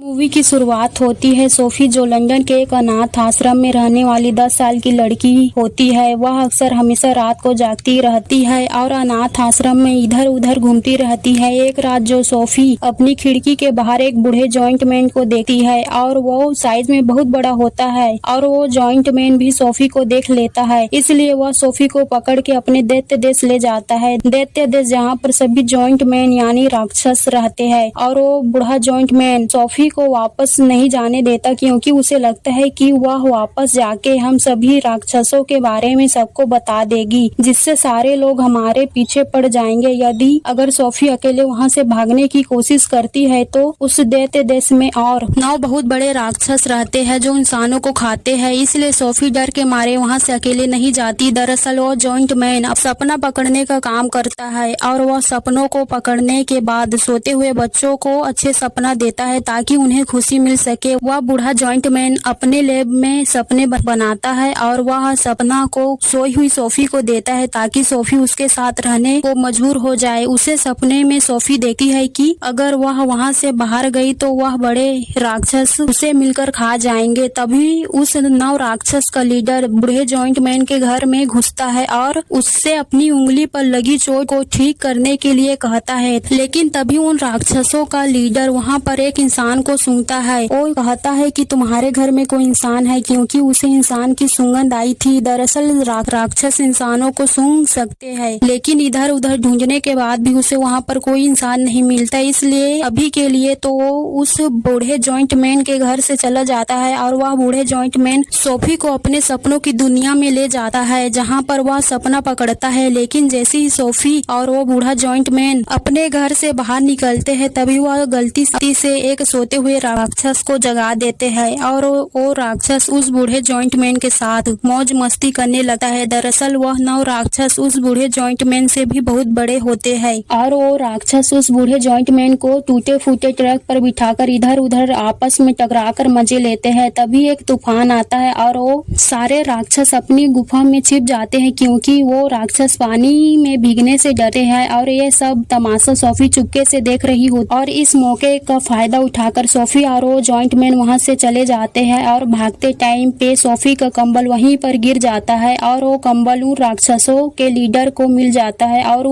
Movie की शुरुआत होती है सोफी, जो लंदन के एक अनाथ आश्रम में रहने वाली 10 साल की लड़की होती है। वह अक्सर हमेशा रात को जागती रहती है और अनाथ आश्रम में इधर उधर घूमती रहती है। एक रात जो सोफी अपनी खिड़की के बाहर एक बूढ़े जॉइंट मैन को देखती है और वो साइज में बहुत बड़ा होता है और वो जॉइंट मैन भी सोफी को देख लेता है, इसलिए वह सोफी को पकड़ के अपने दैत्य देश ले जाता है। दैत्य देश जहाँ पर सभी जॉइंट मैन यानी राक्षस रहते हैं और वो बूढ़ा जॉइंट मैन सोफी को वापस नहीं जाने देता, क्योंकि उसे लगता है कि वह वापस जाके हम सभी राक्षसों के बारे में सबको बता देगी, जिससे सारे लोग हमारे पीछे पड़ जाएंगे। यदि अगर सोफी अकेले वहां से भागने की कोशिश करती है तो उस दैत्य देश में और 9 बहुत बड़े राक्षस रहते हैं जो इंसानों को खाते हैं, इसलिए सोफी डर के मारे वहां से अकेले नहीं जाती। दरअसल वो जॉइंट मैन अब सपना पकड़ने का काम करता है और वह सपनों को पकड़ने के बाद सोते हुए बच्चों को अच्छे सपना देता है ताकि उन्हें खुशी मिल सके। वह बूढ़ा जॉइंट मैन अपने लैब में सपने बनाता है और वह सपना को सोई हुई सोफी को देता है ताकि सोफी उसके साथ रहने को मजबूर हो जाए। उसे सपने में सोफी देखती है कि अगर वह वहां से बाहर गई तो वह बड़े राक्षस उसे मिलकर खा जाएंगे। तभी उस 9 राक्षस का लीडर बूढ़े जॉइंट मैन के घर में घुसता है और उससे अपनी उंगली पर लगी चोट को ठीक करने के लिए कहता है, लेकिन तभी उन राक्षसों का लीडर वहां पर एक इंसान को सूंघता है। वो कहता है कि तुम्हारे घर में कोई इंसान है, क्योंकि उसे इंसान की सुगंध आई थी। दरअसल राक्षस इंसानों को सूंघ सकते हैं, लेकिन इधर उधर ढूंढने के बाद भी उसे वहाँ पर कोई इंसान नहीं मिलता, इसलिए अभी के लिए तो वो उस बूढ़े जॉइंट मैन के घर से चला जाता है और वह बूढ़े जॉइंट मैन सोफी को अपने सपनों की दुनिया में ले जाता है, जहाँ पर वह सपना पकड़ता है। लेकिन जैसे ही सोफी और वो बूढ़ा जॉइंट मैन अपने घर से बाहर निकलते हैं, तभी वह गलती से एक सोते हुए राक्षस को जगा देते हैं और वो राक्षस उस बूढ़े जॉइंट मैन के साथ मौज मस्ती करने लगता है। दरअसल वह 9 राक्षस उस बूढ़े जॉइंट मैन से भी बहुत बड़े होते हैं और वो राक्षस उस बूढ़े जॉइंट मैन को टूटे फूटे ट्रक पर बिठाकर इधर उधर आपस में टकराकर मजे लेते हैं। तभी एक तूफान आता है और वो सारे राक्षस अपनी गुफा में छिप जाते हैं, क्योंकि वो राक्षस पानी में भीगने से डरे हैं और ये सब तमाशा सोफी चुपके से देख रही होती और इस मौके का फायदा उठाकर सोफी और वो जॉइंट मैन वहां से चले जाते हैं और भागते टाइम पे सोफी का कंबल वहीं पर गिर जाता है और वो कंबल उन राक्षसों के लीडर को मिल जाता है और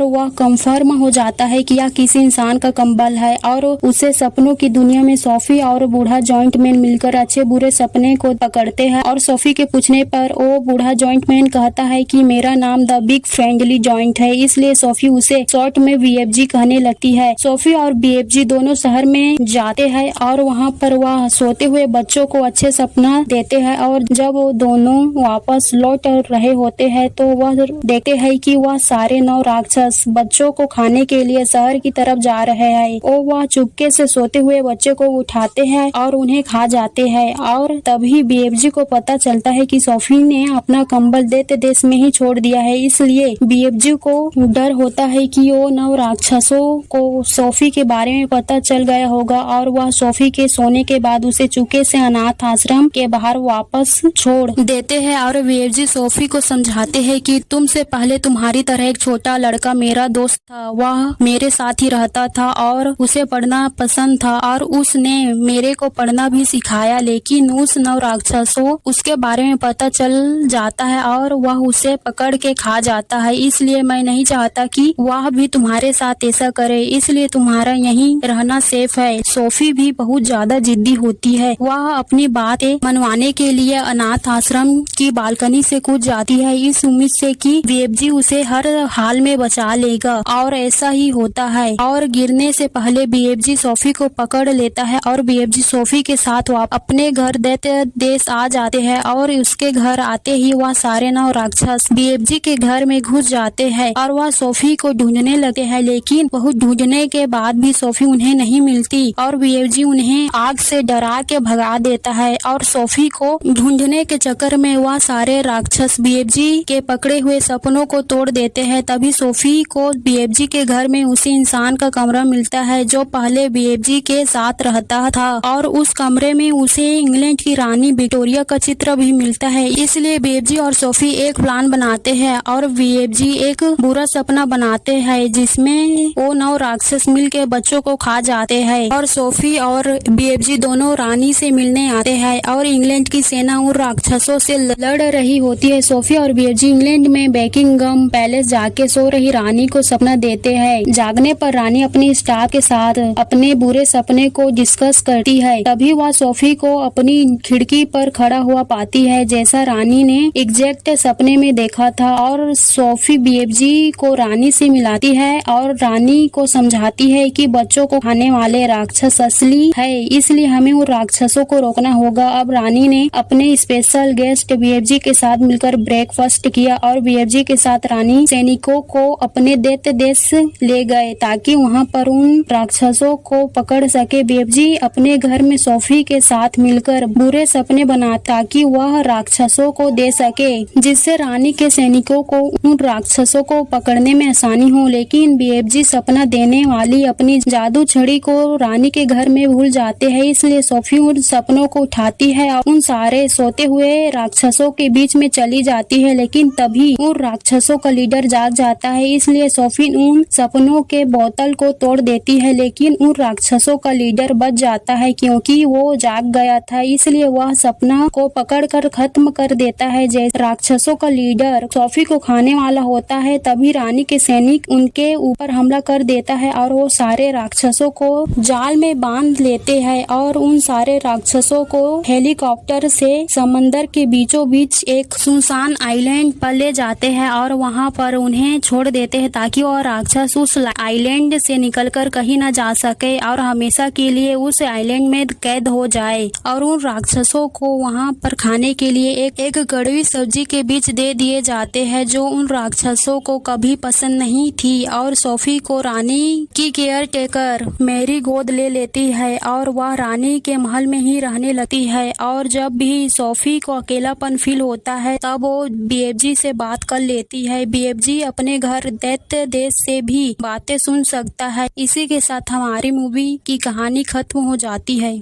वह कंफर्म हो जाता है कि यह किसी इंसान का कंबल है और उसे सपनों की दुनिया में सोफी और बूढ़ा जॉइंट मैन मिलकर अच्छे बुरे सपने को पकड़ते हैं। और सोफी के पूछने पर वो बूढ़ा जॉइंट मैन कहता है कि मेरा नाम द बिग फ्रेंडली जॉइंट है, इसलिए सोफी उसे शॉर्ट में BFG कहने लगती है। सोफी और BFG दोनों शहर में जाते हैं और वहाँ पर वह सोते हुए बच्चों को अच्छे सपना देते हैं और जब वो दोनों वापस लौट रहे होते हैं तो वह देखते हैं कि वह सारे 9 राक्षस बच्चों को खाने के लिए शहर की तरफ जा रहे हैं। वह चुपके से सोते हुए बच्चे को उठाते हैं और उन्हें खा जाते हैं और तभी BFG को पता चलता है कि सोफी ने अपना कंबल दैत्य देश में ही छोड़ दिया है, इसलिए BFG को डर होता है कि वो 9 राक्षसों को सोफी के बारे में पता चल गया होगा और वह सोफी के सोने के बाद उसे चुपके से अनाथ आश्रम के बाहर वापस छोड़ देते हैं। और BFG सोफी को समझाते हैं कि तुमसे पहले तुम्हारी तरह एक छोटा लड़का मेरा दोस्त था, वह मेरे साथ ही रहता था और उसे पढ़ना पसंद था और उसने मेरे को पढ़ना भी सिखाया, लेकिन उस 9 राक्षसों उसके बारे में पता चल जाता है और वह उसे पकड़ के खा जाता है, इसलिए मैं नहीं चाहता कि वह भी तुम्हारे साथ ऐसा करे, इसलिए तुम्हारा यहीं रहना सेफ है। सोफी भी बहुत ज्यादा जिद्दी होती है, वह अपनी बातें मनवाने के लिए अनाथ आश्रम की बालकनी से कूद जाती है इस उम्मीद से कि BFG उसे हर हाल में बचा लेगा और ऐसा ही होता है और गिरने से पहले BFG सोफी को पकड़ लेता है और BFG सोफी के साथ अपने घर दैत्य देश आ जाते हैं और उसके घर आते ही वह सारे 9 राक्षस BFG के घर में घुस जाते हैं और वह सोफी को ढूंढने लगते हैं, लेकिन बहुत ढूंढने के बाद भी सोफी उन्हें नहीं मिलती और BFG उन्हें आग से डरा के भगा देता है और सोफी को ढूंढने के चक्कर में वह सारे राक्षस BFG के पकड़े हुए सपनों को तोड़ देते हैं। तभी सोफी को BFG के घर में उसी इंसान का कमरा मिलता है जो पहले BFG के साथ रहता था और उस कमरे में उसे इंग्लैंड की रानी विक्टोरिया का चित्र भी मिलता है, इसलिए BFG और सोफी एक प्लान बनाते हैं और BFG एक बुरा सपना बनाते हैं जिसमें वो 9 राक्षस मिल के बच्चों को खा जाते हैं और सोफी और बीएफजी दोनों रानी से मिलने आते हैं और इंग्लैंड की सेना उन राक्षसों से लड़ रही होती है। सोफी और बीएफजी इंग्लैंड में बकिंघम पैलेस जाके सो रही रानी को सपना देते हैं। जागने पर रानी अपनी स्टाफ के साथ अपने बुरे सपने को डिस्कस करती है। तभी वह सोफी को अपनी खिड़की पर खड़ा हुआ पाती है जैसा रानी ने एग्जैक्ट सपने में देखा था और सोफी बीएफजी को रानी से मिलाती है और रानी को समझाती है कि बच्चों को खाने वाले राक्षस असली है, इसलिए हमें उन राक्षसों को रोकना होगा। अब रानी ने अपने स्पेशल गेस्ट बीएफजी के साथ मिलकर ब्रेकफास्ट किया और बीएफजी के साथ रानी सैनिकों को अपने दैत्य देश ले गए ताकि वहां पर उन राक्षसों को पकड़ सके। बीएफजी अपने घर में सोफी के साथ मिलकर बुरे सपने बना ताकि वह राक्षसों को दे सके जिससे रानी के सैनिकों को उन राक्षसों को पकड़ने में आसानी हो। लेकिन बीएफजी सपना देने वाली अपनी जादू छड़ी को रानी के घर में भूल जाते हैं, इसलिए सोफी उन सपनों को उठाती है और उन सारे सोते हुए राक्षसों के बीच में चली जाती है। लेकिन तभी उन राक्षसों का लीडर जाग जाता है, इसलिए सोफी उन सपनों के बोतल को तोड़ देती है। लेकिन उन राक्षसों का लीडर बच जाता है क्योंकि वो जाग गया था, इसलिए वह सपना को पकड़कर खत्म कर देता है। जैसे राक्षसों का लीडर सोफी को खाने वाला होता है तभी रानी के सैनिक उनके ऊपर हमला कर देता है और वो सारे राक्षसों को जाल में बांध लेते हैं और उन सारे राक्षसों को हेलीकॉप्टर से समंदर के बीचों बीच एक सुनसान आइलैंड पर ले जाते हैं और वहां पर उन्हें छोड़ देते हैं ताकि वह राक्षस उस आइलैंड से निकलकर कहीं न जा सके और हमेशा के लिए उस आइलैंड में कैद हो जाए। और उन राक्षसों को वहां पर खाने के लिए एक कड़वी सब्जी के बीच दे दिए जाते हैं जो उन राक्षसों को कभी पसंद नहीं थी। और सोफी को रानी की केयर टेकर मैरी गोद ले लेती है और वह रानी के महल में ही रहने लगती है। और जब भी सोफी को अकेलापन फील होता है तब वो बीएफजी से बात कर लेती है। बीएफजी अपने घर दैत्य देश से भी बातें सुन सकता है। इसी के साथ हमारी मूवी की कहानी खत्म हो जाती है।